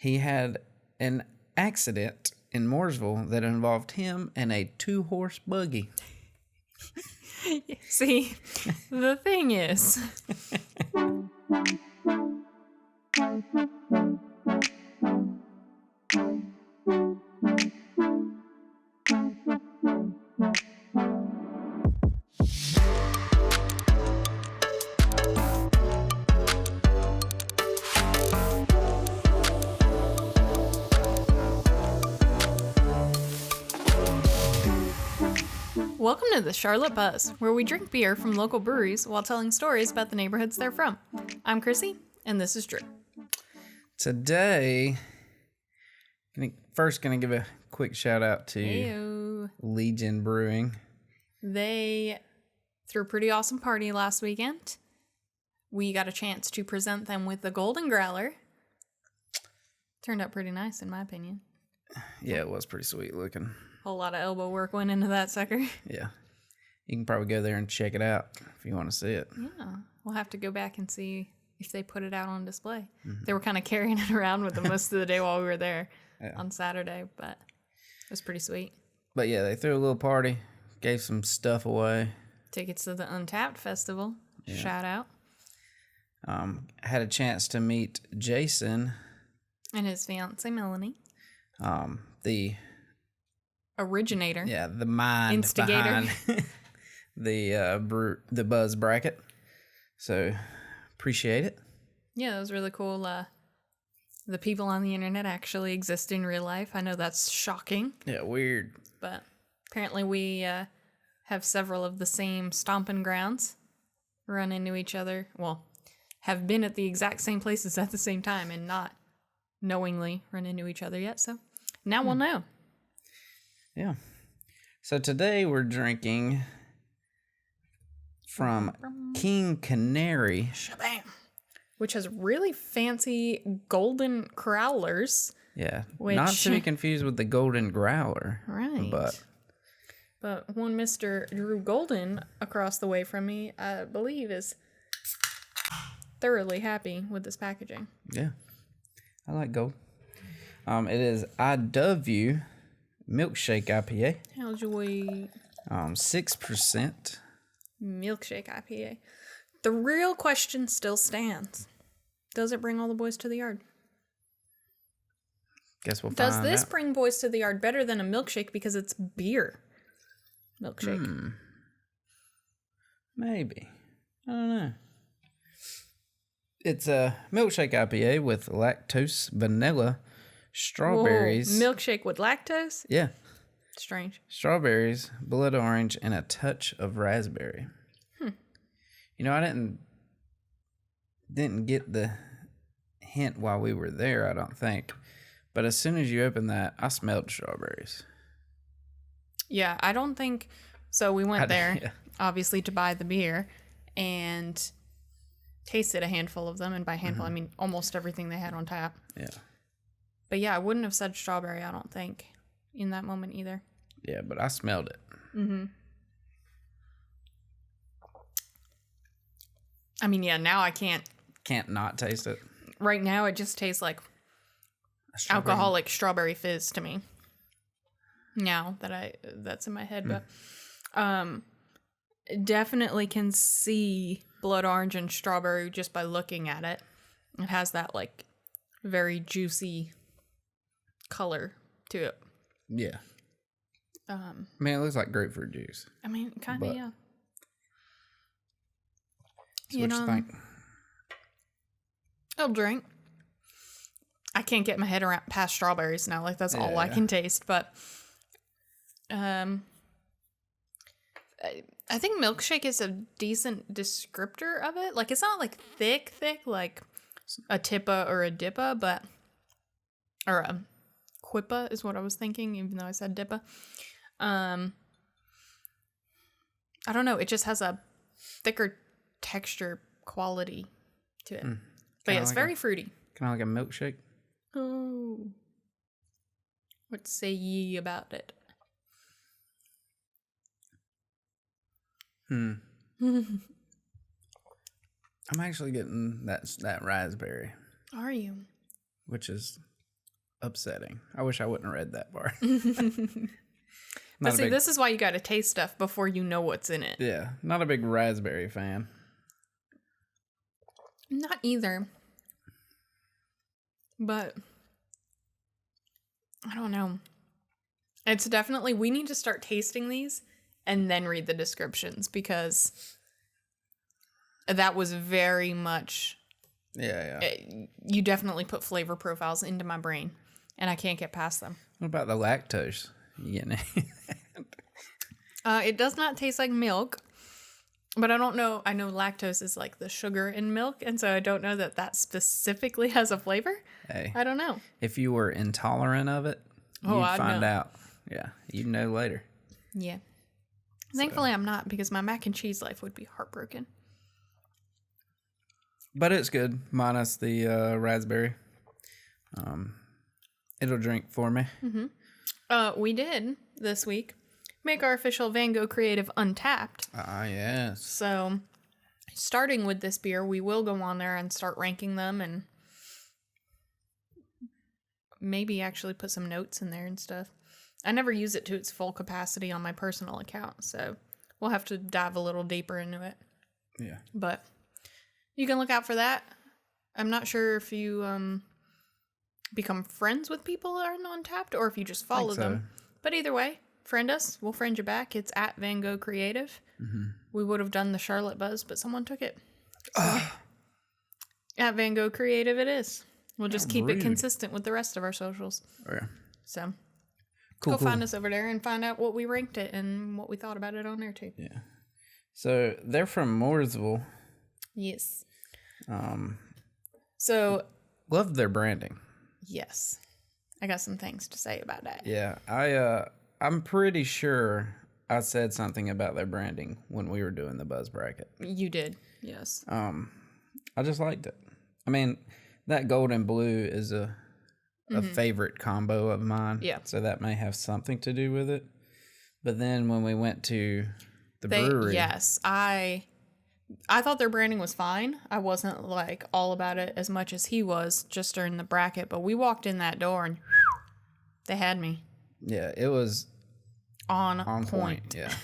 he had an accident in Mooresville that involved him and a 2-horse buggy. See, the thing is, welcome to the Charlotte Buzz, where we drink beer from local breweries while telling stories about the neighborhoods they're from. I'm Chrissy, and this is Drew. Today, gonna give a quick shout out to Heyo. Legion Brewing. They threw a pretty awesome party last weekend. We got a chance to present them with the Golden Growler. Turned out pretty nice, in my opinion. Yeah, it was pretty sweet looking. Whole lot of elbow work went into that sucker. Yeah. You can probably go there and check it out if you want to see it. Yeah, we'll have to go back and see if they put it out on display. They were kind of carrying it around with them most of the day while we were there on Saturday, but it was pretty sweet. But yeah, they threw a little party, gave some stuff away. Tickets to the Untapped Festival. Yeah. Shout out. Had a chance to meet Jason. And his fiance, Melanie. The originator. Yeah, the mind instigator behind the Buzz bracket. So appreciate it. Yeah, it was really cool. The people on the internet actually exist in real life. I know that's shocking. Yeah, weird. But apparently we have several of the same stomping grounds, run into each other. Well, have been at the exact same places at the same time and not knowingly run into each other yet. So now we'll know. Yeah. So today we're drinking from King Canary. Shabam. Which has really fancy golden growlers. Yeah. Not to be confused with the Golden Growler. Right. But one Mr. Drew Golden across the way from me, I believe, is thoroughly happy with this packaging. Yeah. I like gold. It is IW Milkshake IPA. How's your weight? 6%. Milkshake IPA. The real question still stands. Does it bring all the boys to the yard? Guess we'll find out. Does this bring boys to the yard better than a milkshake because it's beer? Milkshake. Maybe. I don't know. It's a milkshake IPA with lactose, vanilla, strawberries. Whoa, milkshake with lactose? Yeah. Strange. Strawberries, blood orange, and a touch of raspberry. You know, I didn't get the hint while we were there, I don't think. But as soon as you opened that, I smelled strawberries. Yeah, I don't think... So we went there, obviously, to buy the beer, and tasted a handful of them. And by handful, I mean almost everything they had on tap. Yeah. But yeah, I wouldn't have said strawberry, I don't think, in that moment either. Yeah, but I smelled it. I mean, yeah, now I can't not taste it. Right now, it just tastes like alcoholic strawberry fizz to me. Now that that's in my head, but definitely can see blood orange and strawberry just by looking at it. It has that like very juicy color to it. Yeah. I mean, it looks like grapefruit juice. I mean, kind of, yeah. So what you think? I'll drink. I can't get my head around past strawberries now. Like, that's all I can taste. But I think milkshake is a decent descriptor of it. Like, it's not like thick like a tippa or a dippa, but or a quippa is what I was thinking, even though I said dippa. I don't know. It just has a thicker texture quality to it. But yeah, it's very fruity. Kind of like a milkshake. Oh. What say ye about it? I'm actually getting that raspberry. Are you? Which is upsetting. I wish I wouldn't have read that part. But see, this is why you got to taste stuff before you know what's in it. Yeah, not a big raspberry fan. Not either. But I don't know. It's definitely, we need to start tasting these and then read the descriptions, because that was very much... Yeah. You definitely put flavor profiles into my brain, and I can't get past them. What about the lactose? You getting any? It does not taste like milk, but I don't know. I know lactose is like the sugar in milk, and so I don't know that specifically has a flavor. Hey, I don't know. If you were intolerant of it, you'd find out. Yeah, you'd know later. Yeah. Thankfully, I'm not, because my mac and cheese life would be heartbroken. But it's good, minus the raspberry. It'll drink for me. Mm-hmm. We did this week make our official Van Gogh Creative Untapped. Yes. So, starting with this beer, we will go on there and start ranking them, and maybe actually put some notes in there and stuff. I never use it to its full capacity on my personal account, so we'll have to dive a little deeper into it. Yeah. But you can look out for that. I'm not sure if you become friends with people on Untapped, or if you just follow them. But either way, friend us. We'll friend you back. It's at Van Gogh Creative. Mm-hmm. We would have done the Charlotte Buzz, but someone took it. So, at Van Gogh Creative it is. We'll just keep it consistent with the rest of our socials. Oh, yeah. So, go find us over there and find out what we ranked it and what we thought about it on there too. Yeah. So, they're from Mooresville. Yes. So, love their branding. Yes. I got some things to say about that. Yeah. I'm pretty sure I said something about their branding when we were doing the Buzz Bracket. You did. Yes. I just liked it. I mean, that gold and blue is a favorite combo of mine. Yeah. So that may have something to do with it. But then when we went to the brewery. Yes. I thought their branding was fine. I wasn't like all about it as much as he was just during the bracket, but we walked in that door and they had me. Yeah, it was on point. Yeah.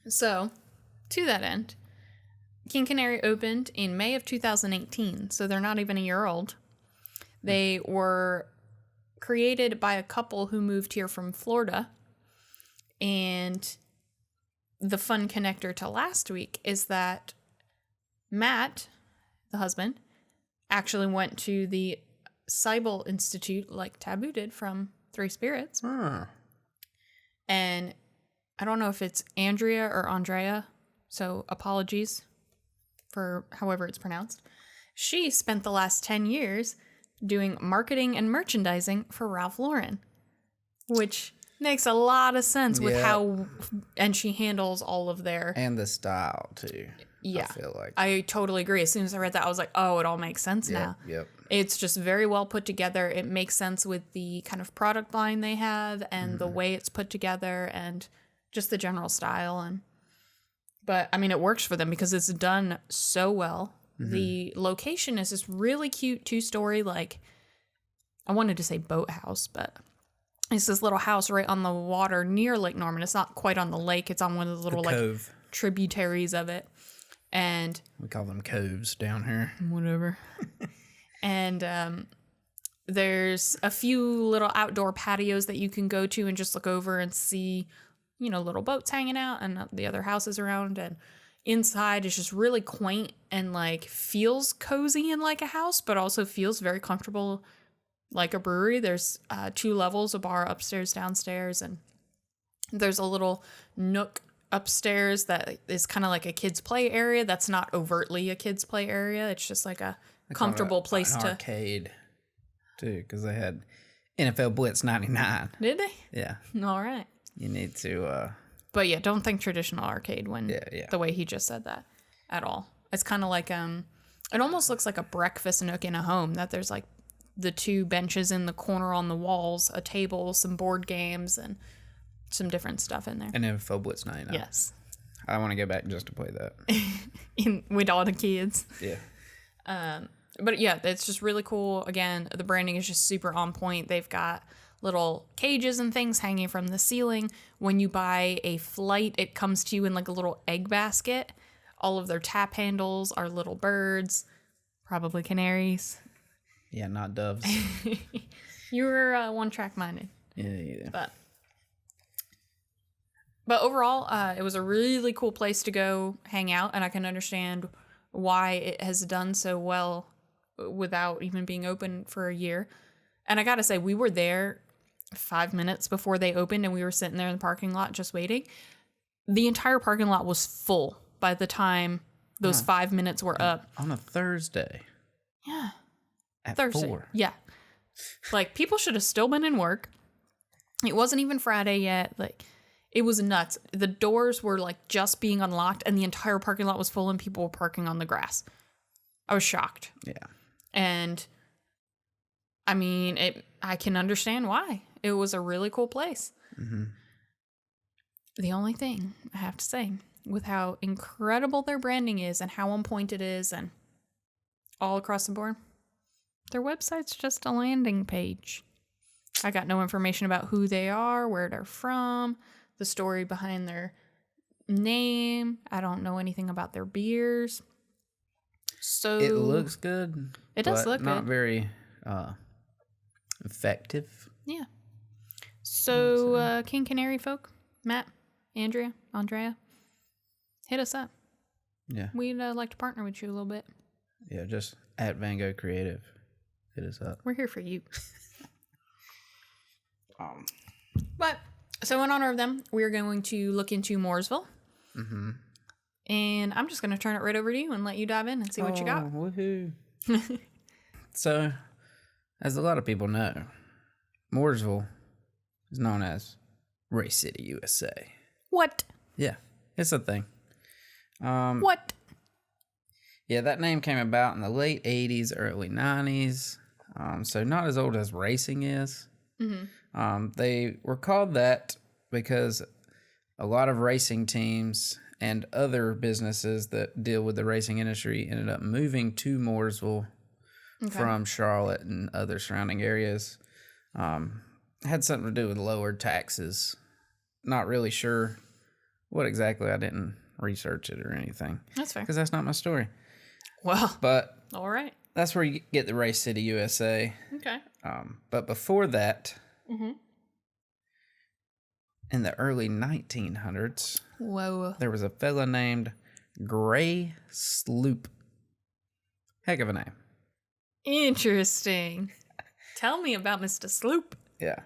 So, to that end, King Canary opened in May of 2018, so they're not even a year old. They were created by a couple who moved here from Florida, and the fun connector to last week is that Matt, the husband, actually went to the Seibel Institute like Taboo did from Three Spirits. And I don't know if it's Andrea or Andrea, so apologies for however it's pronounced. She spent the last 10 years doing marketing and merchandising for Ralph Lauren, which makes a lot of sense with how, and she handles all of their... And the style, too. Yeah. I feel like. I totally agree. As soon as I read that, I was like, oh, it all makes sense now. Yep. It's just very well put together. It makes sense with the kind of product line they have and the way it's put together and just the general style. But, I mean, it works for them because it's done so well. The location is this really cute 2-story, like, I wanted to say boathouse, but... It's this little house right on the water near Lake Norman. It's not quite on the lake. It's on one of the little like tributaries of it. And we call them coves down here. Whatever. And there's a few little outdoor patios that you can go to and just look over and see, you know, little boats hanging out and the other houses around. And inside is just really quaint and like feels cozy and like a house, but also feels very comfortable like a brewery. There's 2 levels, a bar upstairs, downstairs, and there's a little nook upstairs that is kind of like a kids' play area. That's not overtly a kids' play area. It's just like a comfortable place to... arcade, too, because they had NFL Blitz 99. Did they? Yeah. All right. You need to... But yeah, don't think traditional arcade when the way he just said that at all. It's kind of like... It almost looks like a breakfast nook in a home, that there's like the 2 benches in the corner on the walls, a table, some board games, and some different stuff in there. And NFL Blitz 99. Yes. I want to go back just to play that. With all the kids. Yeah. But yeah, it's just really cool. Again, the branding is just super on point. They've got little cages and things hanging from the ceiling. When you buy a flight, it comes to you in like a little egg basket. All of their tap handles are little birds, probably canaries. Yeah, not doves. You were one-track minded. Yeah. But overall, it was a really cool place to go hang out, and I can understand why it has done so well without even being open for a year. And I gotta say, we were there 5 minutes before they opened, and we were sitting there in the parking lot just waiting. The entire parking lot was full by the time those 5 minutes were up. On a Thursday. Yeah. At Thursday. 4. Yeah. Like, people should have still been in work. It wasn't even Friday yet. Like, it was nuts. The doors were like just being unlocked, and the entire parking lot was full, and people were parking on the grass. I was shocked. Yeah. And I mean, I can understand why. It was a really cool place. Mm-hmm. The only thing I have to say, with how incredible their branding is and how on point it is and all across the board, their website's just a landing page. I got no information about who they are, where they're from, the story behind their name. I don't know anything about their beers. So it looks good. It does look not good. Very effective. Yeah. So King Canary folk, Matt, Andrea, hit us up. Yeah. We'd like to partner with you a little bit. Yeah, just at Van Gogh Creative. Hit us up. We're here for you. But so in honor of them, we're going to look into Mooresville. Mm-hmm. And I'm just going to turn it right over to you and let you dive in and see what you got. Woohoo. So, as a lot of people know, Mooresville is known as Race City, USA. What? Yeah, it's a thing. What? Yeah, that name came about in the late 80s, early 90s. So not as old as racing is. Mm-hmm. They were called that because a lot of racing teams and other businesses that deal with the racing industry ended up moving to Mooresville from Charlotte and other surrounding areas. Had something to do with lowered taxes. Not really sure what exactly. I didn't research it or anything. That's fair. Because that's not my story. Well, but all right. That's where you get the Race City, USA. Okay. But before that, in the early 1900s, there was a fella named Gray Sloop. Heck of a name. Interesting. Tell me about Mr. Sloop. Yeah.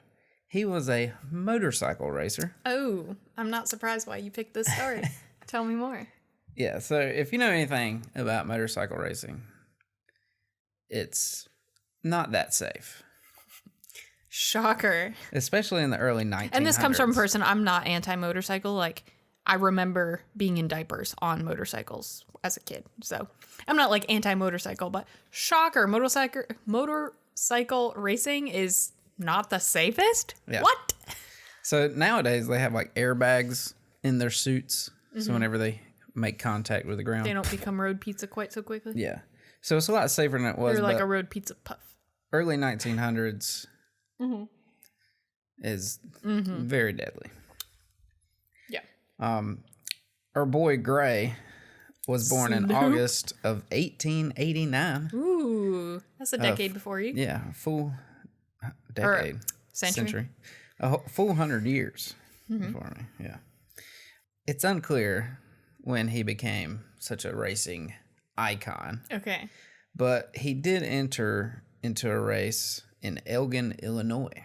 He was a motorcycle racer. Oh, I'm not surprised why you picked this story. Tell me more. Yeah, so if you know anything about motorcycle racing, it's not that safe. Shocker. Especially in the early 1900s. And this comes from a person, I'm not anti-motorcycle. Like, I remember being in diapers on motorcycles as a kid. So, I'm not like anti-motorcycle, but shocker, motorcycle racing is not the safest? Yeah. What? So, nowadays, they have like airbags in their suits. So, whenever they make contact with the ground, they don't become road pizza quite so quickly. Yeah. So, it's a lot safer than it was. They're like a road pizza puff. Early 1900s is very deadly. Yeah. Our boy Gray was born in August of 1889. Ooh, that's a decade before you. Yeah, a full decade. Or century. A full 100 years before me, yeah. It's unclear when he became such a racing icon. Okay. But he did enter into a race in Elgin, Illinois,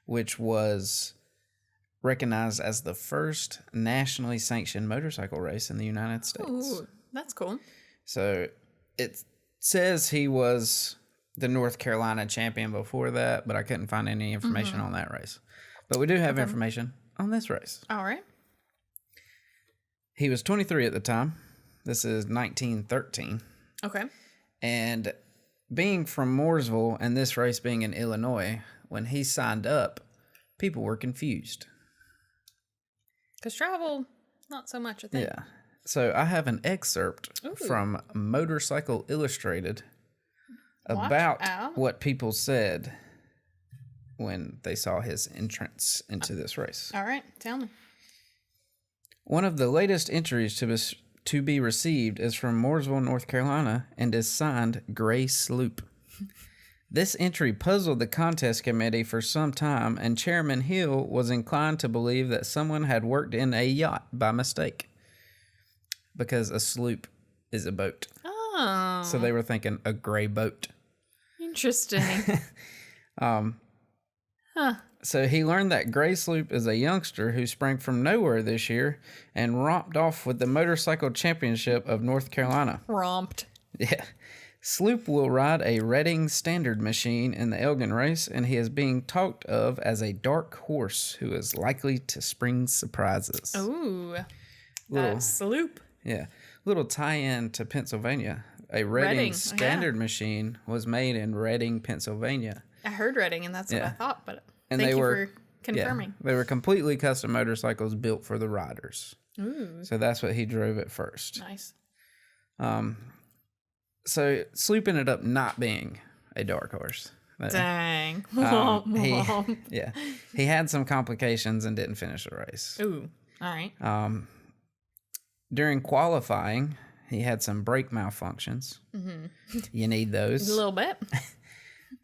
which was recognized as the first nationally sanctioned motorcycle race in the United States. Ooh, that's cool. So it says he was the North Carolina champion before that, but I couldn't find any information on that race. But we do have information on this race. All right. He was 23 at the time. This is 1913. Okay. And being from Mooresville and this race being in Illinois, when he signed up, people were confused. Because travel, not so much a thing. Yeah. So I have an excerpt from Motorcycle Illustrated about what people said when they saw his entrance into this race. All right, tell me. One of the latest entries to be received is from Mooresville, North Carolina, and is signed Gray Sloop. This entry puzzled the contest committee for some time, and Chairman Hill was inclined to believe that someone had worked in a yacht by mistake, because a sloop is a boat. Oh. So they were thinking a gray boat. Interesting. So he learned that Gray Sloop is a youngster who sprang from nowhere this year and romped off with the motorcycle championship of North Carolina. Romped. Yeah. Sloop will ride a Reading Standard machine in the Elgin race, and he is being talked of as a dark horse who is likely to spring surprises. Ooh. Sloop. Yeah. Little tie-in to Pennsylvania. A Reading Standard machine was made in Reading, Pennsylvania. I heard Reading, and that's what I thought, but thank you for confirming. Yeah, they were completely custom motorcycles built for the riders. Ooh. So that's what he drove at first. Nice. So Sloop ended up not being a dark horse. Dang. He had some complications and didn't finish the race. Ooh. All right. During qualifying, he had some brake malfunctions. Mm-hmm. You need those. A little bit.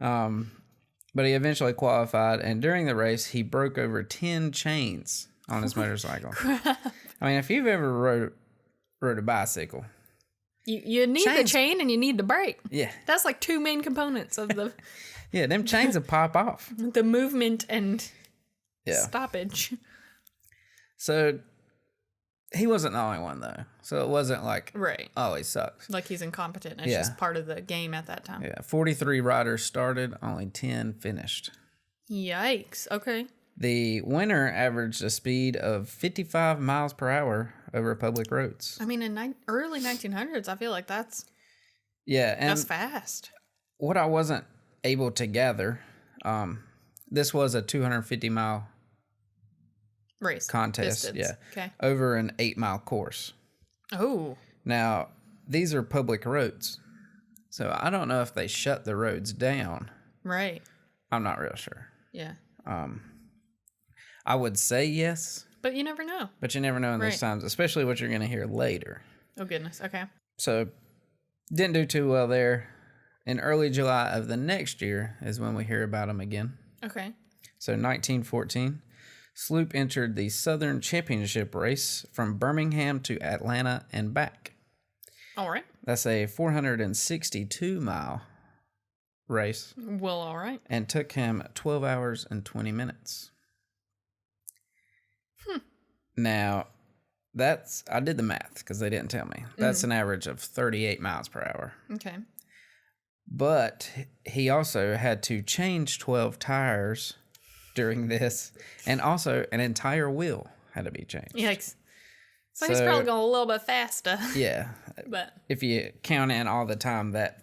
But he eventually qualified, and during the race, he broke over 10 chains on his motorcycle. Crap. I mean, if you've ever rode a bicycle, you need the chain and you need the brake. Yeah, that's like two main components of the. Yeah, them chains will pop off. The movement and stoppage. So he wasn't the only one though. So it wasn't like oh, he sucks. Like he's incompetent. It's just part of the game at that time. Yeah, 43 riders started, only 10 finished. Yikes. Okay. The winner averaged a speed of 55 miles per hour over public roads. I mean, in early 1900s, I feel like that's fast. What I wasn't able to gather, this was a 250-mile race contest. Distance. Yeah. Okay. Over an 8-mile course. Oh. Now, these are public roads. So I don't know if they shut the roads down. Right. I'm not real sure. Yeah. I would say yes. But you never know. But you never know in these times, especially what you're going to hear later. Oh, goodness. Okay. So, didn't do too well there. In early July of the next year is when we hear about him again. Okay. So, 1914, Sloop entered the Southern Championship race from Birmingham to Atlanta and back. All right. That's a 462-mile race. Well, all right. And took him 12 hours and 20 minutes. Now, I did the math because they didn't tell me. That's an average of 38 miles per hour. Okay. But he also had to change 12 tires during this, and also an entire wheel had to be changed. Yikes. So he's probably going a little bit faster. Yeah. But if you count in all the time that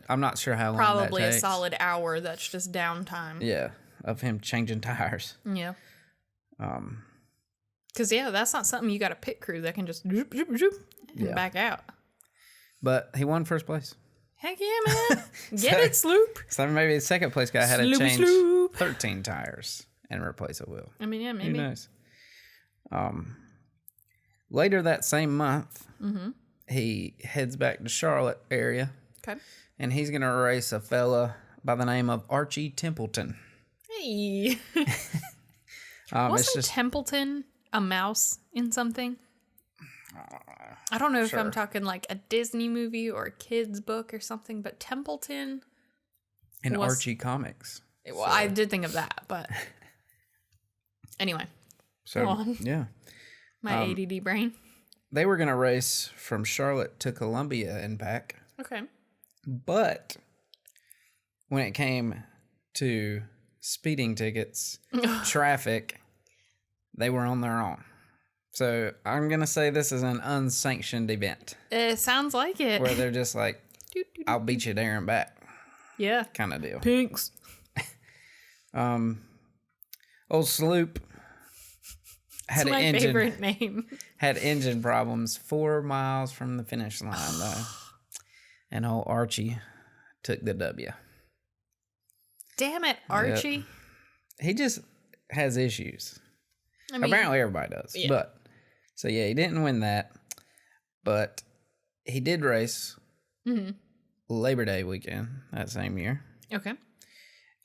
I'm not sure how long that takes. Probably a solid hour that's just downtime. Yeah, of him changing tires. Yeah. Because, that's not something you got a pit crew that can just zoop, zoop, zoop, and back out. But he won first place. Heck yeah, man. Get it, Sloop. So maybe the second place guy had to change 13 tires and replace a wheel. I mean, yeah, maybe. Who knows? Later that same month, he heads back to Charlotte area. Okay. And he's going to race a fella by the name of Archie Templeton. Hey. Wasn't Templeton a mouse in something? I don't know if I'm talking like a Disney movie or a kid's book or something, but Templeton in Archie comics. Well, I did think of that, but anyway. So, go on. Yeah. My ADD brain. They were going to race from Charlotte to Columbia and back. Okay. But when it came to speeding tickets, traffic, they were on their own. So I'm going to say this is an unsanctioned event. It sounds like it. Where they're just like, I'll beat you there and back. Yeah. Kind of deal. Pinks. Old Sloop had my favorite name. Had engine problems 4 miles from the finish line, though. And old Archie took the W. Damn it, Archie. Yep. He just has issues. I mean, apparently everybody does. Yeah. But so yeah, he didn't win that. But he did race Labor Day weekend that same year. Okay.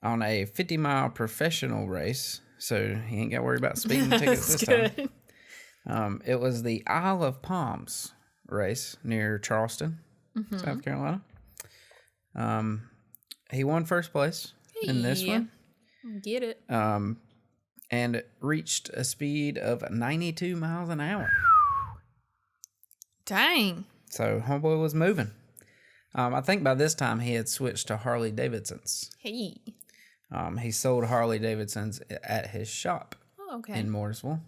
On a 50-mile professional race. So he ain't got to worry about speeding tickets this time. It was the Isle of Palms race near Charleston, South Carolina. He won first place in this one. Get it. And reached a speed of 92 miles an hour. Dang. So homeboy was moving. I think by this time he had switched to Harley Davidsons. Hey. He sold Harley Davidsons at his shop in Mooresville.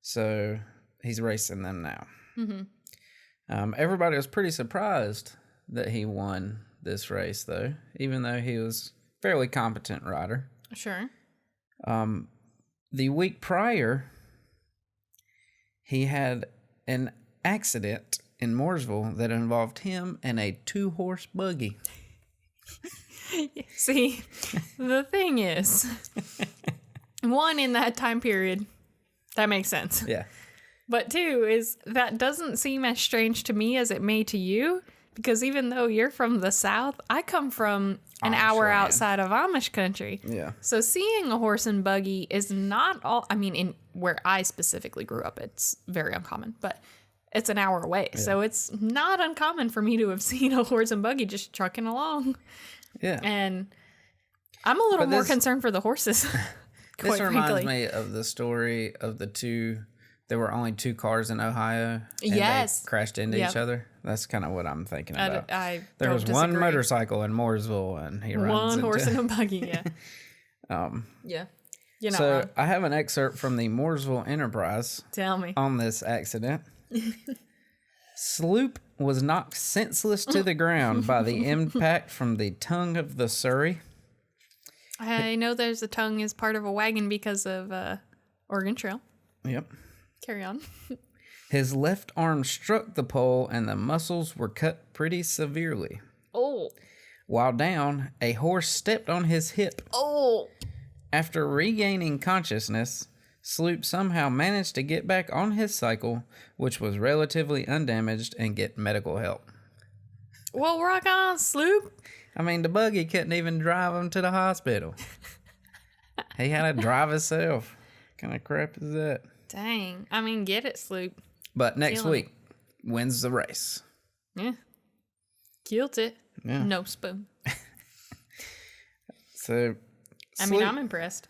So he's racing them now. Everybody was pretty surprised that he won this race, though, even though he was a fairly competent rider. Sure. The week prior, he had an accident in Mooresville that involved him and a 2-horse buggy. See, the thing is, one, in that time period, that makes sense. Yeah. But two, is that doesn't seem as strange to me as it may to you, because even though you're from the South, I come from an hour outside of Amish country. Yeah. So seeing a horse and buggy is not all, I mean, in where I specifically grew up, it's very uncommon, but it's an hour away. Yeah. So it's not uncommon for me to have seen a horse and buggy just trucking along. Yeah. And I'm a little more concerned for the horses. This reminds me of the story of the two. There were only 2 cars in Ohio. And they crashed into each other. That's kind of what I'm thinking about. There was one motorcycle in Mooresville, and he runs one horse and a buggy. Yeah. Yeah. You know. So I have an excerpt from the Mooresville Enterprise. Tell me on this accident. Sloop was knocked senseless to the ground by the impact from the tongue of the Surrey. I know there's a tongue as part of a wagon because of Oregon Trail. Yep. Carry on. His left arm struck the pole and the muscles were cut pretty severely. Oh. While down, a horse stepped on his hip. Oh. After regaining consciousness, Sloop somehow managed to get back on his cycle, which was relatively undamaged, and get medical help. Well, rock on, Sloop. I mean, the buggy couldn't even drive him to the hospital. He had to drive himself. What kind of crap is that? Dang. I mean, get it, Sloop. But next week, wins the race. Yeah. Killed it. Yeah. No spoon. So, I mean, I'm impressed.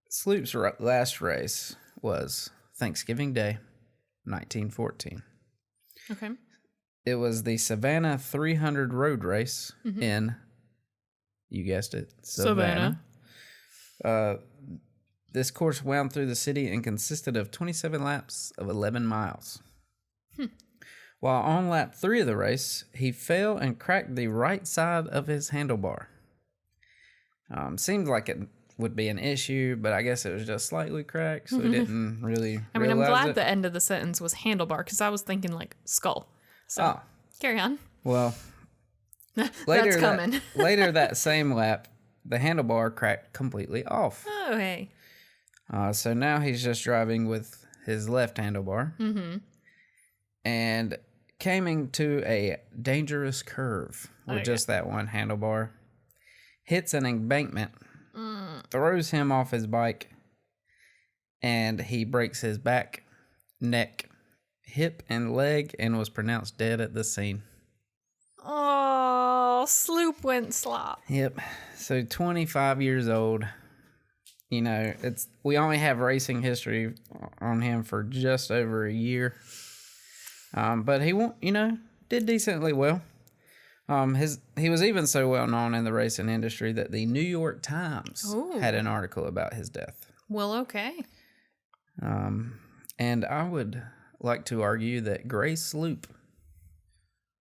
Sloop's last race was Thanksgiving Day, 1914. Okay. It was the Savannah 300 road race in, you guessed it, Savannah. This course wound through the city and consisted of 27 laps of 11 miles. While on lap 3 of the race, he fell and cracked the right side of his handlebar. Seemed like it would be an issue, but I guess it was just slightly cracked, so he didn't really I mean, I'm glad the end of the sentence was handlebar, because I was thinking like skull. So, carry on. Well, that's coming. Later that same lap, the handlebar cracked completely off. Oh, hey. So now he's just driving with his left handlebar. And coming to a dangerous curve with just that one handlebar. Hits an embankment. Throws him off his bike. And he breaks his back, neck, hip, and leg, and was pronounced dead at the scene. Oh, Sloop went slop. Yep. So 25 years old. You know, we only have racing history on him for just over a year. But he did decently well. He was even so well known in the racing industry that the New York Times had an article about his death. Well, okay. And I would like to argue that Gray Sloop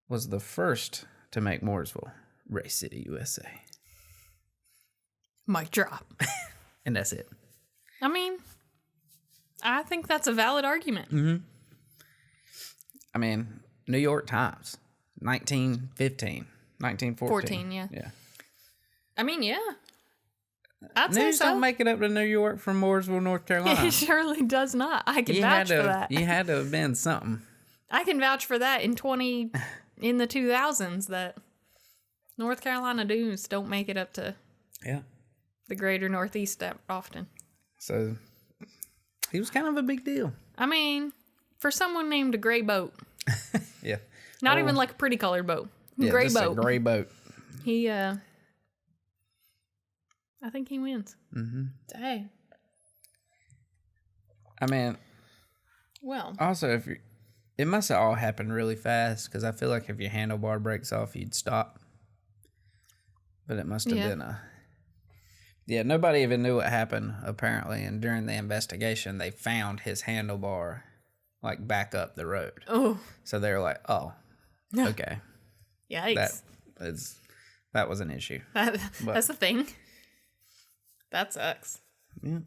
was the first to make Mooresville Race City, USA. Mic drop. And that's it. I mean, I think that's a valid argument. I mean, New York Times, 1915. 1914. Yeah. Yeah. I mean, yeah. I'd say News so. don't make it up to New York from Mooresville, North Carolina. It surely does not. I can vouch for that. You had to have been something. I can vouch for that in the 2000s that North Carolina news don't make it up to the greater Northeast that often. So he was kind of a big deal. I mean, for someone named a gray boat. Yeah. Not even like a pretty colored boat. Yeah, gray just boat. A gray boat. He, I think he wins. Mm-hmm. Dang. I mean, well. Also, it must have all happened really fast because I feel like if your handlebar breaks off, you'd stop. But it must have been nobody even knew what happened, apparently. And during the investigation, they found his handlebar, like, back up the road. Oh. So they were like, oh, okay. Yikes. That was an issue. That's the thing. That sucks. Yeah.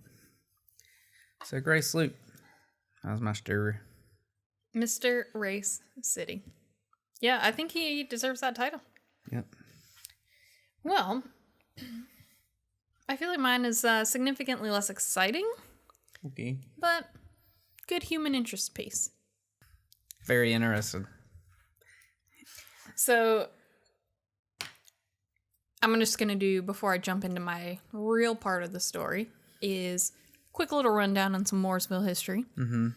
So, Grace Sloop. That was my story. Mr. Race City. Yeah, I think he deserves that title. Yep. Well, I feel like mine is significantly less exciting. Okay. But good human interest piece. Very interesting. So, I'm just going to do, before I jump into my real part of the story, is quick little rundown on some Mooresville history. Mm-hmm.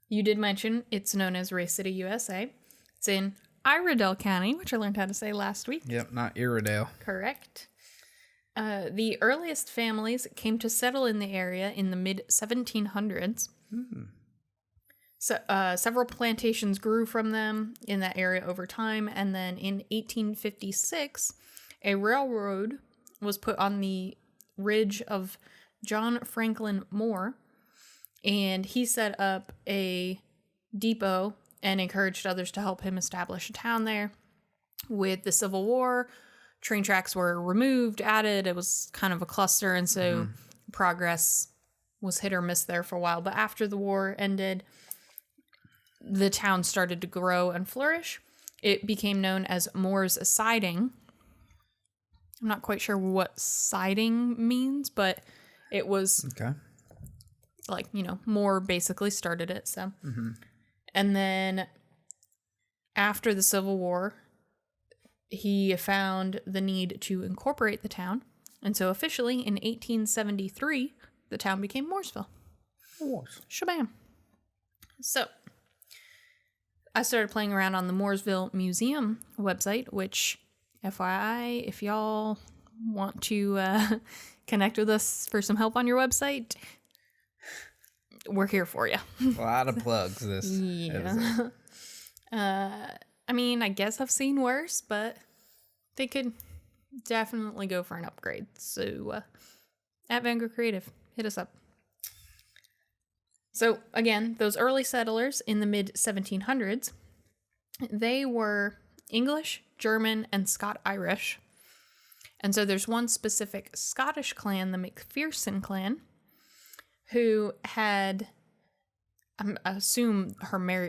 You did mention it's known as Race City, USA. It's in Iredell County, which I learned how to say last week. Yep, not Iredell. Correct. The earliest families came to settle in the area in the mid-1700s. Mm-hmm. So, several plantations grew from them in that area over time, and then in 1856, a railroad was put on the ridge of John Franklin Moore, and he set up a depot and encouraged others to help him establish a town there. With the Civil War, train tracks were removed, added. It was kind of a cluster, and so progress was hit or miss there for a while. But after the war ended, the town started to grow and flourish. It became known as Moore's Siding. I'm not quite sure what siding means, but it was like, Moore basically started it. So, and then after the Civil War, he found the need to incorporate the town. And so officially in 1873, the town became Mooresville. Shabam. So I started playing around on the Mooresville Museum website, which, FYI, if y'all want to connect with us for some help on your website, we're here for you. A lot of plugs this. Yeah. I mean, I guess I've seen worse, but they could definitely go for an upgrade. So, at Vanguard Creative, hit us up. So, again, those early settlers in the mid-1700s, they were English, German, and Scot-Irish. And so there's one specific Scottish clan, the McPherson clan, who had, I assume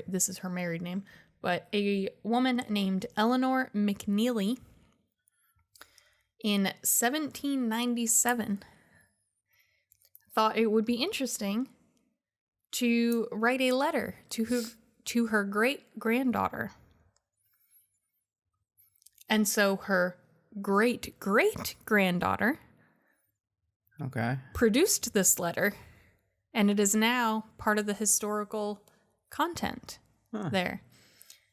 this is her married name, but a woman named Eleanor McNeely in 1797 thought it would be interesting to write a letter to her great-granddaughter. And so her great-great-granddaughter produced this letter, and it is now part of the historical content there.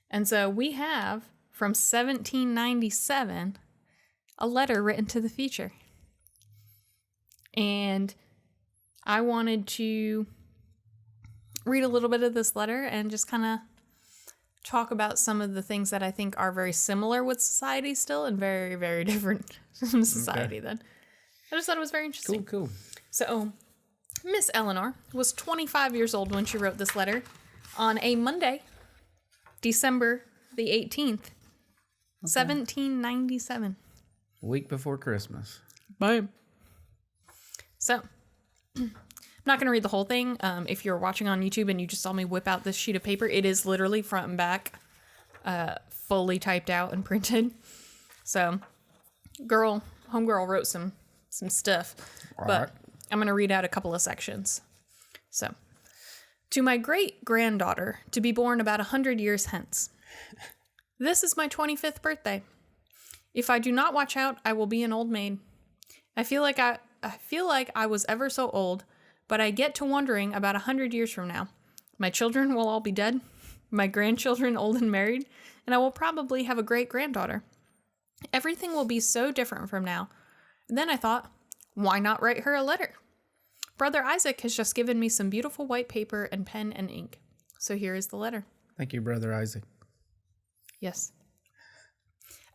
And so we have, from 1797, a letter written to the future. And I wanted to read a little bit of this letter and just kind of talk about some of the things that I think are very similar with society still and very, very different from society then. I just thought it was very interesting. Cool. So, Miss Eleanor was 25 years old when she wrote this letter on a Monday, December the 18th, 1797. A week before Christmas. Bam. So, I'm not going to read the whole thing. If you're watching on YouTube and you just saw me whip out this sheet of paper, it is literally front and back, fully typed out and printed. So, homegirl wrote some stuff, All but right. I'm going to read out a couple of sections. So, to my great-granddaughter, to be born about 100 years hence. This is my 25th birthday. If I do not watch out, I will be an old maid. I feel like I was ever so old, but I get to wondering about 100 years from now. My children will all be dead, my grandchildren old and married, and I will probably have a great-granddaughter. Everything will be so different from now. Then I thought, why not write her a letter? Brother Isaac has just given me some beautiful white paper and pen and ink. So here is the letter. Thank you, Brother Isaac. Yes.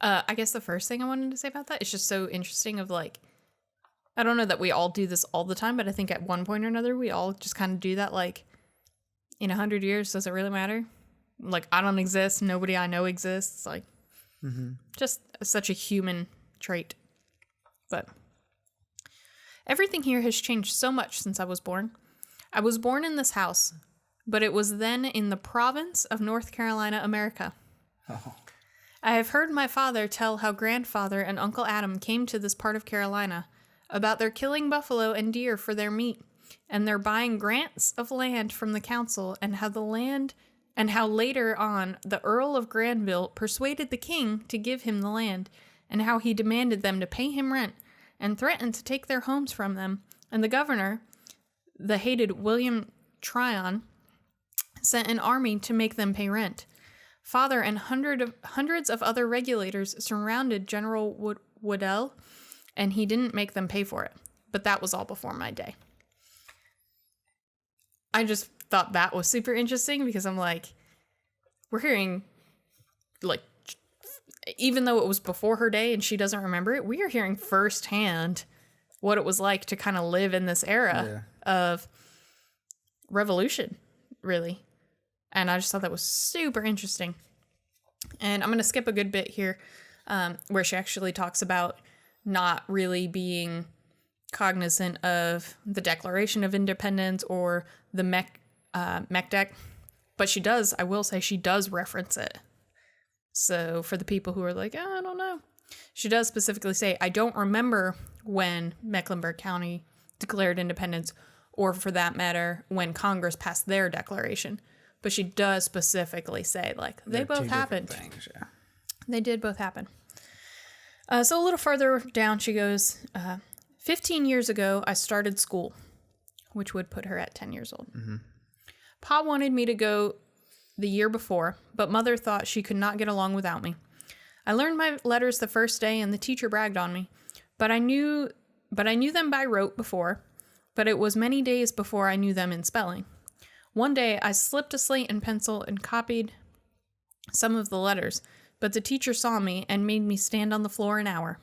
I guess the first thing I wanted to say about that is just so interesting of like, I don't know that we all do this all the time, but I think at one point or another, we all just kind of do that. Like, in 100 years, does it really matter? Like, I don't exist. Nobody I know exists. Like, just such a human trait. But everything here has changed so much since I was born. I was born in this house, but it was then in the province of North Carolina, America. Oh. I have heard my father tell how grandfather and Uncle Adam came to this part of Carolina, about their killing buffalo and deer for their meat, and their buying grants of land from the council, and how later on the Earl of Granville persuaded the king to give him the land, and how he demanded them to pay him rent, and threatened to take their homes from them, and the governor, the hated William Tryon, sent an army to make them pay rent. Father and hundreds of other regulators surrounded General Woodell, and he didn't make them pay for it. But that was all before my day. I just thought that was super interesting because I'm like, we're hearing, like, even though it was before her day and she doesn't remember it, we are hearing firsthand what it was like to kind of live in this era of revolution, really. And I just thought that was super interesting. And I'm going to skip a good bit here where she actually talks about not really being cognizant of the Declaration of Independence or the MECDEC. But she does, I will say, she does reference it. So for the people who are like, oh, I don't know. She does specifically say, I don't remember when Mecklenburg County declared independence, or for that matter, when Congress passed their declaration. But she does specifically say, like, they both happened. Things, yeah. They did both happen. So a little further down, she goes, 15 years ago, I started school, which would put her at 10 years old. Mm-hmm. Pa wanted me to go the year before, but Mother thought she could not get along without me. I learned my letters the first day, and the teacher bragged on me. But I knew them by rote before, but it was many days before I knew them in spelling. One day, I slipped a slate and pencil and copied some of the letters, but the teacher saw me and made me stand on the floor an hour.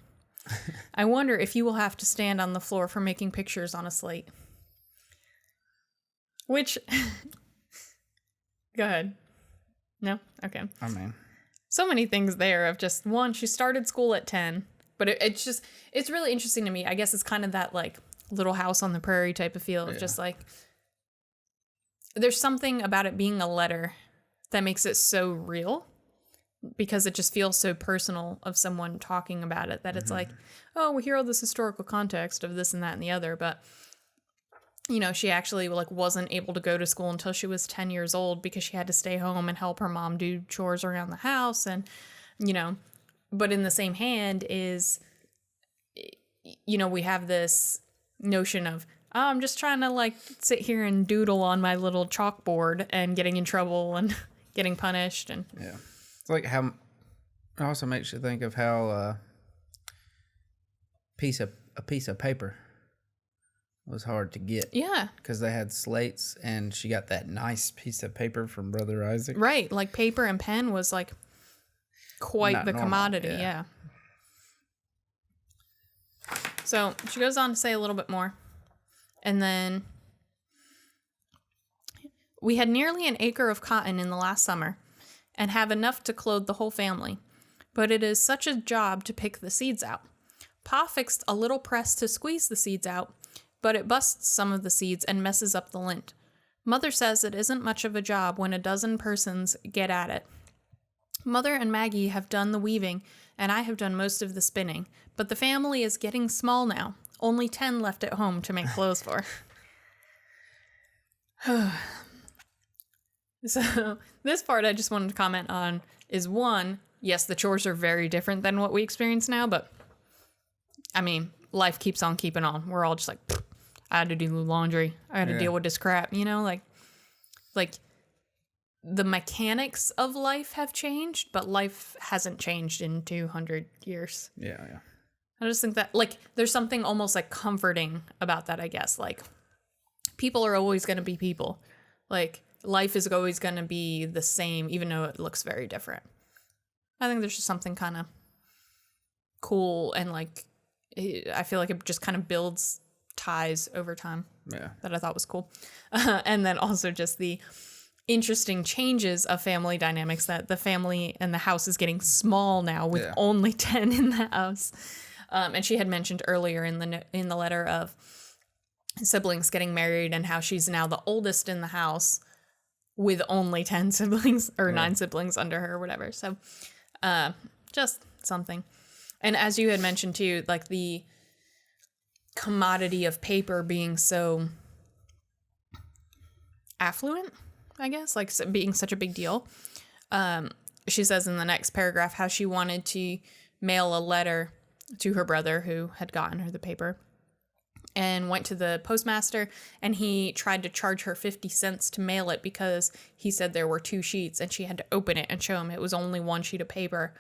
I wonder if you will have to stand on the floor for making pictures on a slate. Which... Go ahead. No? Okay. I mean... So many things there of just, one, she started school at 10, but it's really interesting to me. I guess it's kind of that, like, Little House on the Prairie type of feel of just, like... There's something about it being a letter that makes it so real because it just feels so personal of someone talking about it that it's like, oh, we hear all this historical context of this and that and the other, but, you know, she actually, like, wasn't able to go to school until she was 10 years old because she had to stay home and help her mom do chores around the house and, you know, but in the same hand is, you know, we have this notion of, oh, I'm just trying to, like, sit here and doodle on my little chalkboard and getting in trouble and getting punished. And yeah. It's like how it also makes you think of how a piece of paper was hard to get. Yeah. Because they had slates and she got that nice piece of paper from Brother Isaac. Right. Like paper and pen was, like, quite Not the normal, commodity. Yeah. So she goes on to say a little bit more. And then we had nearly an acre of cotton in the last summer and have enough to clothe the whole family. But it is such a job to pick the seeds out. Pa fixed a little press to squeeze the seeds out, but it busts some of the seeds and messes up the lint. Mother says it isn't much of a job when a dozen persons get at it. Mother and Maggie have done the weaving, and I have done most of the spinning, but the family is getting small now. Only 10 left at home to make clothes for. So this part I just wanted to comment on is one, yes, the chores are very different than what we experience now, but I mean, life keeps on keeping on. We're all just like, I had to do laundry. I had to deal with this crap, you know, like the mechanics of life have changed, but life hasn't changed in 200 years. Yeah. I just think that, like, there's something almost, like, comforting about that, I guess. Like, people are always going to be people. Like, life is always going to be the same, even though it looks very different. I think there's just something kind of cool and, like, I feel like it just kind of builds ties over time. Yeah. That I thought was cool. And then also just the interesting changes of family dynamics, that the family and the house is getting small now with only 10 in the house. And she had mentioned earlier in the letter of siblings getting married and how she's now the oldest in the house with only 10 siblings or 9 siblings under her or whatever. So just something. And as you had mentioned too, like the commodity of paper being so affluent, I guess, like being such a big deal. She says in the next paragraph how she wanted to mail a letter to her brother who had gotten her the paper, and went to the postmaster, and he tried to charge her 50 cents to mail it because he said there were 2 sheets and she had to open it and show him it was only 1 sheet of paper.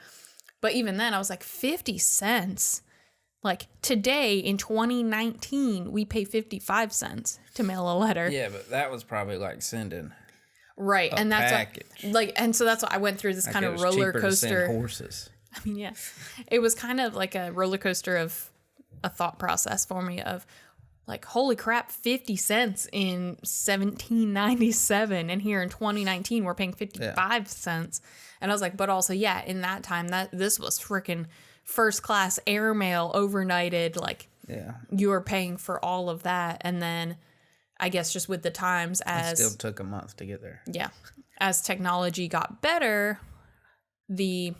But even then I was like, 50 cents? Like today in 2019, we pay 55 cents to mail a letter. Yeah, but that was probably like sending and that's package. And so that's why I went through this kind of roller coaster. To send horses. I mean, yeah, it was kind of like a roller coaster of a thought process for me of like, holy crap, 50 cents in 1797, and here in 2019 we're paying 55 cents. And I was like, but also, in that time this was freaking first class airmail overnighted, like you were paying for all of that. And then I guess just with the times, as it still took a month to get there. Yeah. As technology got better, the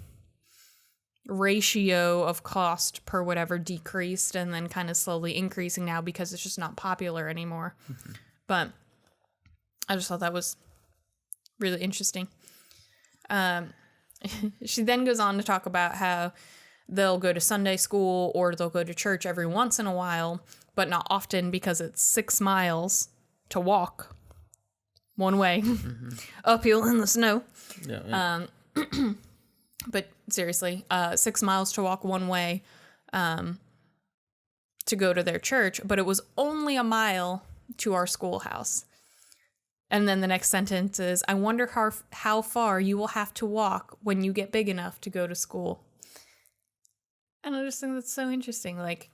ratio of cost per whatever decreased, and then kind of slowly increasing now because it's just not popular anymore. Mm-hmm. But I just thought that was really interesting. She then goes on to talk about how they'll go to Sunday school or they'll go to church every once in a while, but not often because it's 6 miles to walk one way uphill in the snow. But seriously, 6 miles to walk one way to go to their church, but it was only a mile to our schoolhouse. And then the next sentence is, I wonder how far you will have to walk when you get big enough to go to school. And I just think that's so interesting, like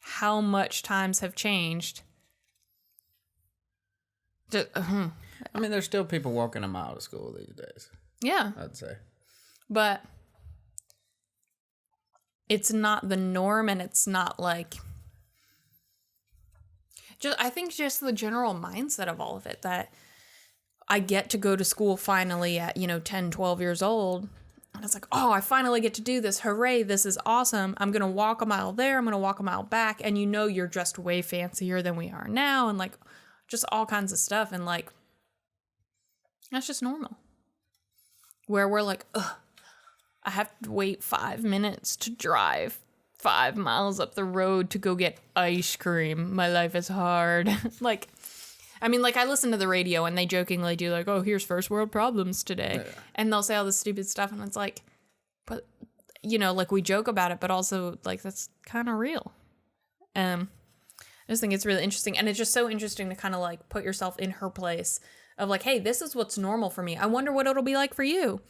how much times have changed. I mean, there's still people walking a mile to school these days. Yeah. I'd say. But it's not the norm, and it's not like... I think just the general mindset of all of it, that I get to go to school finally at, 10, 12 years old. And it's like, oh, I finally get to do this. Hooray, this is awesome. I'm going to walk a mile there. I'm going to walk a mile back. And you're dressed way fancier than we are now. And like, just all kinds of stuff. And like, that's just normal. Where we're like, ugh, I have to wait 5 minutes to drive 5 miles up the road to go get ice cream. My life is hard. I listen to the radio and they jokingly do like, oh, here's first world problems today. Yeah. And they'll say all this stupid stuff. And it's like, but, like we joke about it, but also like that's kind of real. I just think it's really interesting. And it's just so interesting to kind of like put yourself in her place of like, hey, this is what's normal for me. I wonder what it'll be like for you.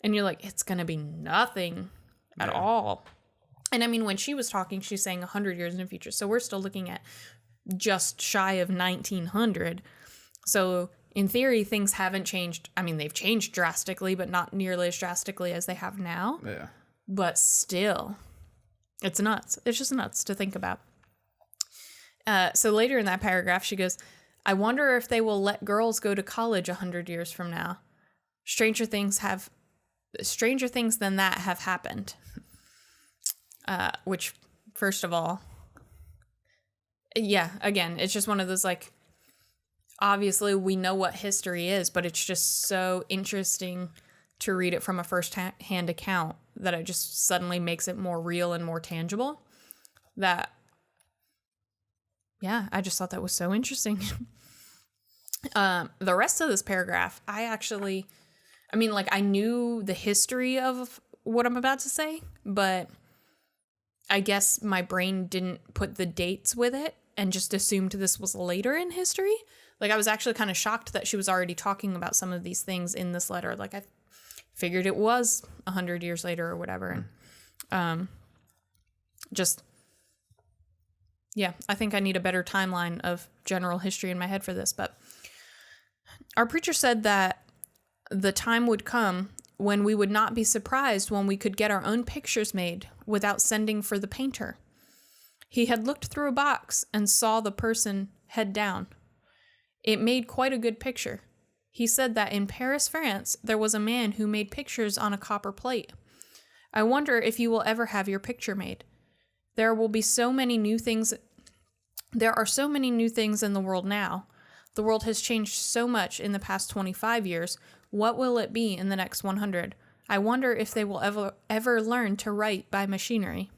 And you're like, it's going to be nothing at all. And I mean, when she was talking, she's saying 100 years in the future. So we're still looking at just shy of 1900. So in theory, things haven't changed. I mean, they've changed drastically, but not nearly as drastically as they have now. Yeah. But still, it's nuts. It's just nuts to think about. So later in that paragraph, she goes, I wonder if they will let girls go to college 100 years from now. Stranger things than that have happened. which, first of all, yeah, again, it's just one of those, like, obviously we know what history is, but it's just so interesting to read it from a first-hand account that it just suddenly makes it more real and more tangible. That, yeah, I just thought that was so interesting. The rest of this paragraph, I knew the history of what I'm about to say, but I guess my brain didn't put the dates with it and just assumed this was later in history. Like, I was actually kind of shocked that she was already talking about some of these things in this letter. Like, I figured it was 100 years later or whatever. And yeah, I think I need a better timeline of general history in my head for this. But our preacher said that the time would come when we would not be surprised when we could get our own pictures made without sending for the painter. He had looked through a box and saw the person head down. It made quite a good picture. He said that in Paris, France, there was a man who made pictures on a copper plate. I wonder if you will ever have your picture made. There are so many new things in the world now. The world has changed so much in the past 25 years. What will it be in the next 100? I wonder if they will ever learn to write by machinery.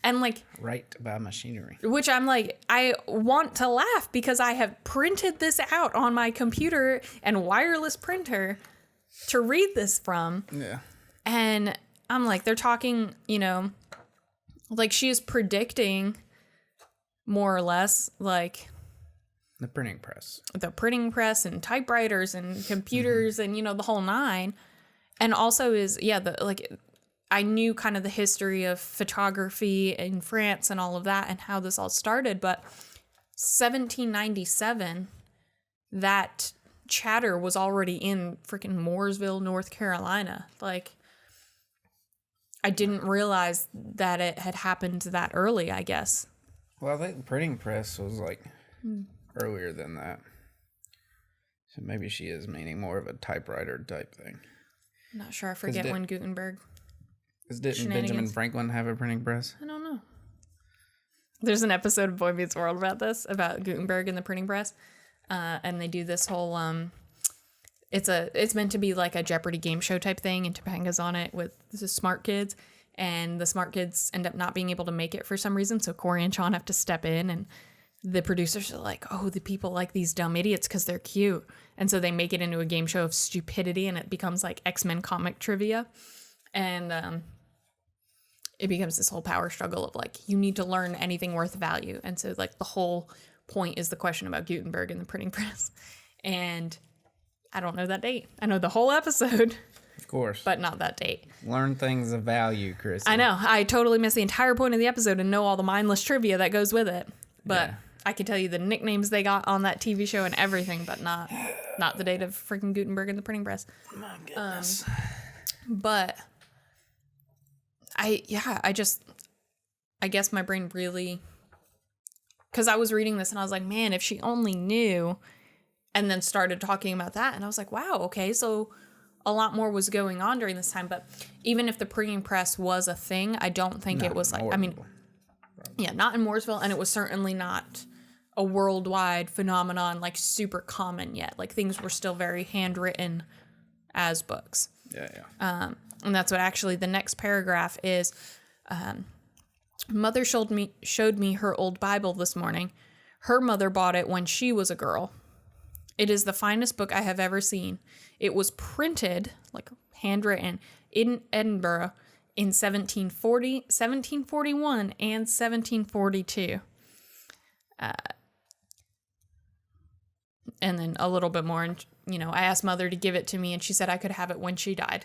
And like, write by machinery. Which I'm like, I want to laugh because I have printed this out on my computer and wireless printer to read this from. Yeah. And I'm like, they're talking, like she is predicting more or less like the printing press and typewriters and computers and, the whole nine. And also I knew kind of the history of photography in France and all of that and how this all started, but 1797, that chatter was already in freaking Mooresville, North Carolina. Like, I didn't realize that it had happened that early, I guess. Well, I think the printing press was like earlier than that. So maybe she is meaning more of a typewriter type thing. I'm not sure. I forget when Gutenberg. Didn't Benjamin Franklin have a printing press? I don't know. There's an episode of Boy Meets World about this, about Gutenberg and the printing press. And they do this whole, it's meant to be like a Jeopardy game show type thing, and Topanga's on it with the smart kids. And the smart kids end up not being able to make it for some reason, so Corey and Sean have to step in, and the producers are like, oh, the people like these dumb idiots because they're cute. And so they make it into a game show of stupidity, and it becomes like X-Men comic trivia. And it becomes this whole power struggle of like, you need to learn anything worth value. And so like the whole point is the question about Gutenberg and the printing press. And I don't know that date. I know the whole episode. Of course. But not that date. Learn things of value, Chris. I know. I totally missed the entire point of the episode and know all the mindless trivia that goes with it. But yeah. I can tell you the nicknames they got on that TV show and everything, but not the date of freaking Gutenberg and the printing press. My goodness. But I guess my brain really, because I was reading this and I was like, man, if she only knew, and then started talking about that, and I was like, wow, okay, so a lot more was going on during this time. But even if the printing press was a thing, I don't think it was like, I mean, yeah, not in Mooresville, and it was certainly not a worldwide phenomenon, like super common yet. Like things were still very handwritten as books. Yeah. And that's what actually the next paragraph is. Mother showed me her old Bible this morning. Her mother bought it when she was a girl. It is the finest book I have ever seen. It was printed, like handwritten, in Edinburgh in 1740, 1741, and 1742. And then a little bit more, and I asked Mother to give it to me, and she said I could have it when she died.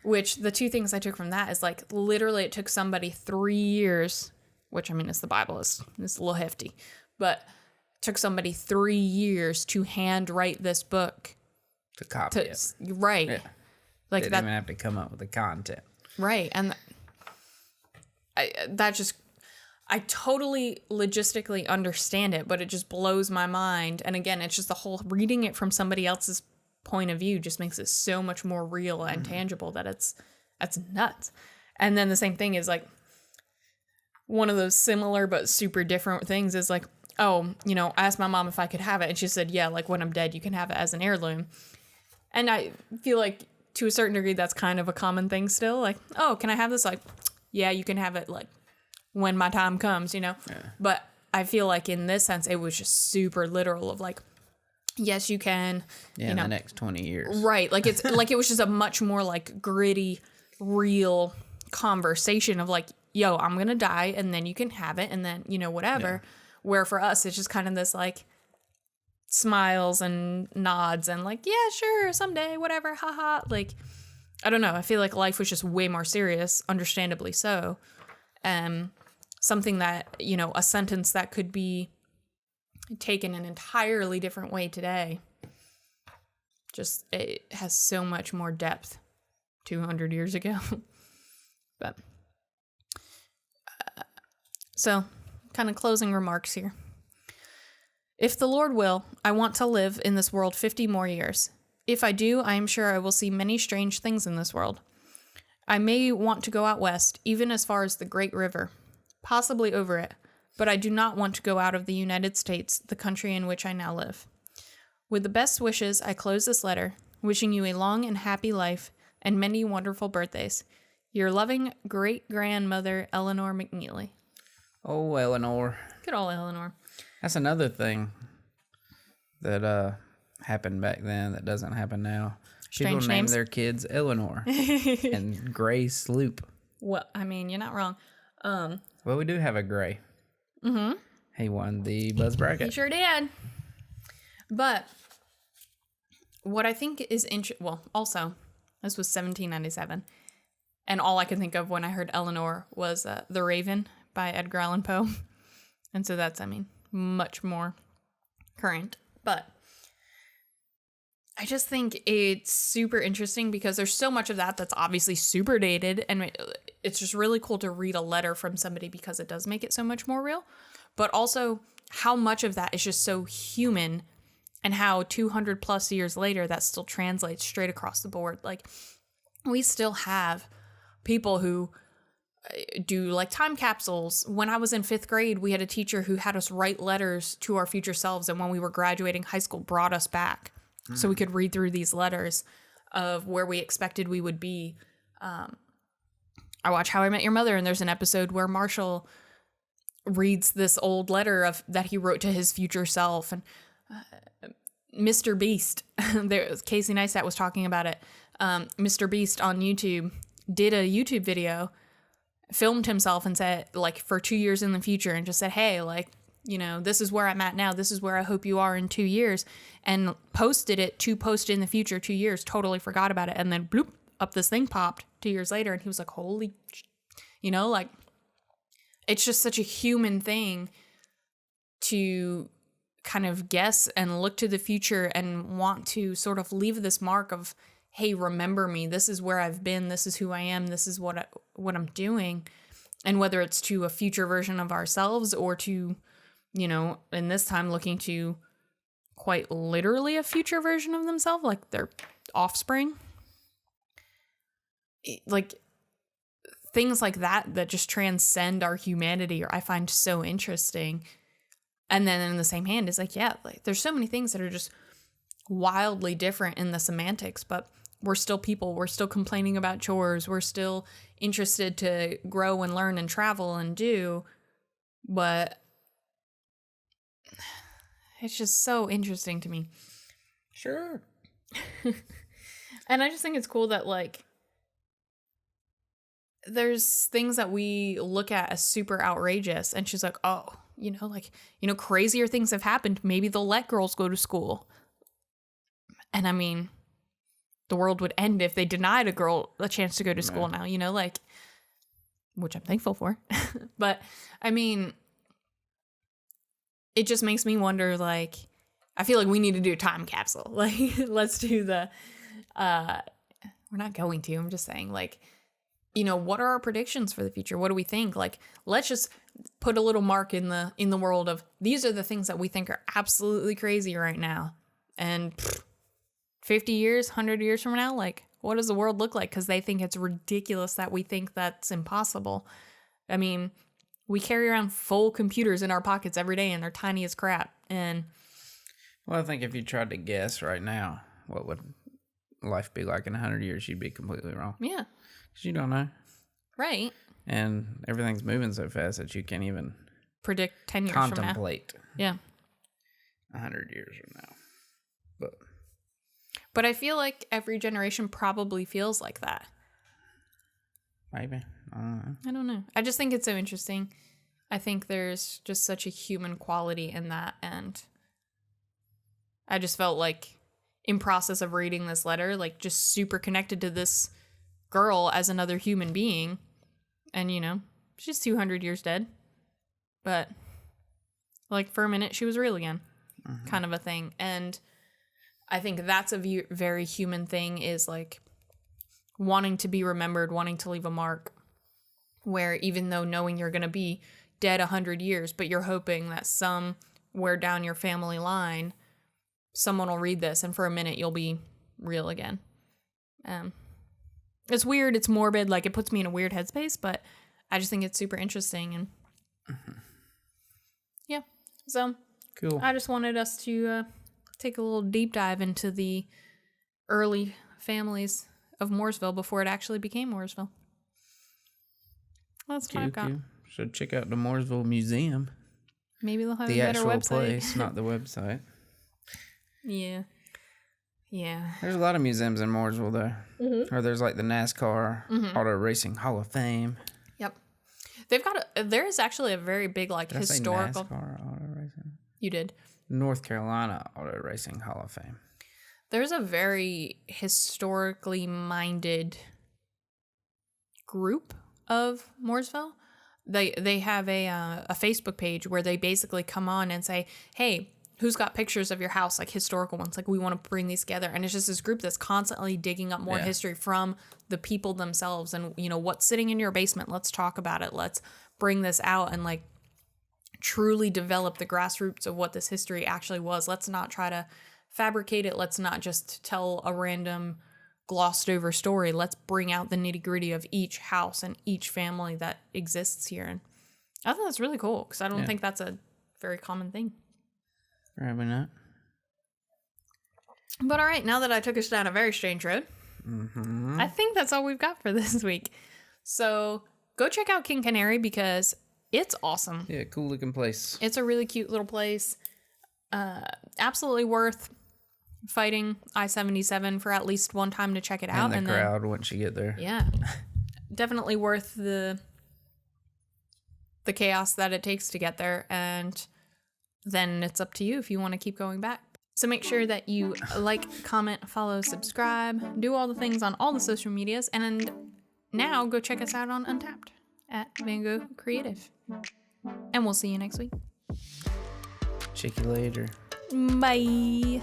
Which the two things I took from that is like literally it took somebody 3 years, which I mean it's the Bible, it's a little hefty, but it took somebody 3 years to handwrite this book. To copy it. Right. Yeah. Like they didn't even have to come up with the content. Right. And I totally logistically understand it, but it just blows my mind. And again, it's just the whole reading it from somebody else's point of view just makes it so much more real and tangible that that's nuts. And then the same thing is like one of those similar but super different things is like, oh, you know, I asked my mom if I could have it, and she said, yeah, like when I'm dead, you can have it as an heirloom. And I feel like to a certain degree, that's kind of a common thing still. Like, oh, can I have this? Like, yeah, you can have it like when my time comes, you know? Yeah. But I feel like in this sense, it was just super literal of like, yes, you can. Yeah, you know, in the next 20 years. Right. Like it's like it was just a much more like gritty, real conversation of like, yo, I'm going to die and then you can have it and then, you know, whatever. Yeah. Where for us, it's just kind of this like smiles and nods and like, yeah, sure, someday, whatever, haha. Like, I don't know. I feel like life was just way more serious, understandably so. Something that, you know, a sentence that could be taken an entirely different way today. Just, it has so much more depth 200 years ago. But, so, kind of closing remarks here. If the Lord will, I want to live in this world 50 more years. If I do, I am sure I will see many strange things in this world. I may want to go out west, even as far as the Great River, possibly over it, but I do not want to go out of the United States, the country in which I now live. With the best wishes, I close this letter, wishing you a long and happy life and many wonderful birthdays. Your loving great-grandmother, Eleanor McNeely. Oh, Eleanor. Good old Eleanor. That's another thing that happened back then that doesn't happen now. Strange People name names. their kids Eleanor and Grace Loop. Well, I mean, you're not wrong. Well, we do have a Gray. Mm-hmm. He won the Buzz Bracket. He sure did. But what I think is also, this was 1797. And all I could think of when I heard Eleanor was The Raven by Edgar Allan Poe. And so that's, I mean, much more current. But I just think it's super interesting because there's so much of that that's obviously super dated. And it's just really cool to read a letter from somebody because it does make it so much more real. But also how much of that is just so human and how 200 plus years later that still translates straight across the board. Like, we still have people who do like time capsules. When I was in 5th grade, we had a teacher who had us write letters to our future selves. And when we were graduating high school, brought us back so we could read through these letters of where we expected we would be. I watch How I Met Your Mother, and there's an episode where Marshall reads this old letter that he wrote to his future self. And Mr. Beast, Casey Neistat was talking about it. Mr. Beast on YouTube did a YouTube video, filmed himself and said, like, for 2 years in the future, and just said, hey, like, you know, this is where I'm at now. This is where I hope you are in 2 years. And posted it to post in the future 2 years, totally forgot about it. And then bloop, up this thing popped 2 years later. And he was like, holy, you know, like, it's just such a human thing to kind of guess and look to the future and want to sort of leave this mark of, hey, remember me. This is where I've been. This is who I am. This is what I'm doing. And whether it's to a future version of ourselves or to, you know, in this time looking to quite literally a future version of themselves, like their offspring. Like things like that just transcend our humanity, or I find so interesting. And then in the same hand, it's like, yeah, like there's so many things that are just wildly different in the semantics, but we're still people. We're still complaining about chores. We're still interested to grow and learn and travel and do. But it's just so interesting to me. Sure. And I just think it's cool that, like, there's things that we look at as super outrageous. And she's like, oh, you know, like, you know, crazier things have happened. Maybe they'll let girls go to school. And I mean, the world would end if they denied a girl a chance to go to school now, you know, like, which I'm thankful for. But I mean, it just makes me wonder, like, I feel like we need to do a time capsule. Like, let's do the, we're not going to, I'm just saying, like, you know, what are our predictions for the future? What do we think? Like, let's just put a little mark in the world of these are the things that we think are absolutely crazy right now. And 50 years, 100 years from now, like, what does the world look like? Because they think it's ridiculous that we think that's impossible. I mean, we carry around full computers in our pockets every day, and they're tiny as crap. And well, I think if you tried to guess right now, what would life be like in 100 years, you'd be completely wrong. Yeah. Because you don't know. Right. And everything's moving so fast that you can't even predict 10 years contemplate. From now. Yeah. 100 years from now. But I feel like every generation probably feels like that. Maybe. I don't know. I just think it's so interesting. I think there's just such a human quality in that. And I just felt like in process of reading this letter, like just super connected to this girl as another human being. And, you know, she's 200 years dead. But like for a minute, she was real again. Kind of a thing. And I think that's a very human thing, is like wanting to be remembered, wanting to leave a mark, where even though knowing you're going to be dead 100 years, but you're hoping that somewhere down your family line, someone will read this and for a minute you'll be real again. It's weird. It's morbid. Like, it puts me in a weird headspace, but I just think it's super interesting. And yeah, so cool. I just wanted us to take a little deep dive into the early families of Mooresville before it actually became Mooresville. That's what I've got. So check out the Mooresville Museum. Maybe they'll have a better website. The actual place, not the website. Yeah. Yeah. There's a lot of museums in Mooresville, though. Or there's like the NASCAR Auto Racing Hall of Fame. Yep. They've got there is actually a very big, like, did historical. I say NASCAR Auto Racing? You did. North Carolina Auto Racing Hall of Fame. There's a very historically minded group of Mooresville. They have a Facebook page where they basically come on and say, hey, who's got pictures of your house, like historical ones? Like, we want to bring these together. And it's just this group that's constantly digging up more history from the people themselves. And, you know, what's sitting in your basement? Let's talk about it. Let's bring this out and, like, truly develop the grassroots of what this history actually was. Let's not try to fabricate it. Let's not just tell a random glossed over story. Let's bring out the nitty gritty of each house and each family that exists here. And I think that's really cool, because I don't think that's a very common thing. Probably not. But all right, now that I took us down a very strange road, I think that's all we've got for this week. So go check out King Canary, because it's awesome. Yeah, cool looking place. It's a really cute little place. Absolutely worth fighting I-77 for at least one time to check it out. And the crowd once you get there. Yeah. Definitely worth the chaos that it takes to get there. And then it's up to you if you want to keep going back. So make sure that you like, comment, follow, subscribe, do all the things on all the social medias. And now go check us out on Untapped at Van Gogh Creative. And we'll see you next week. Check you later. Bye.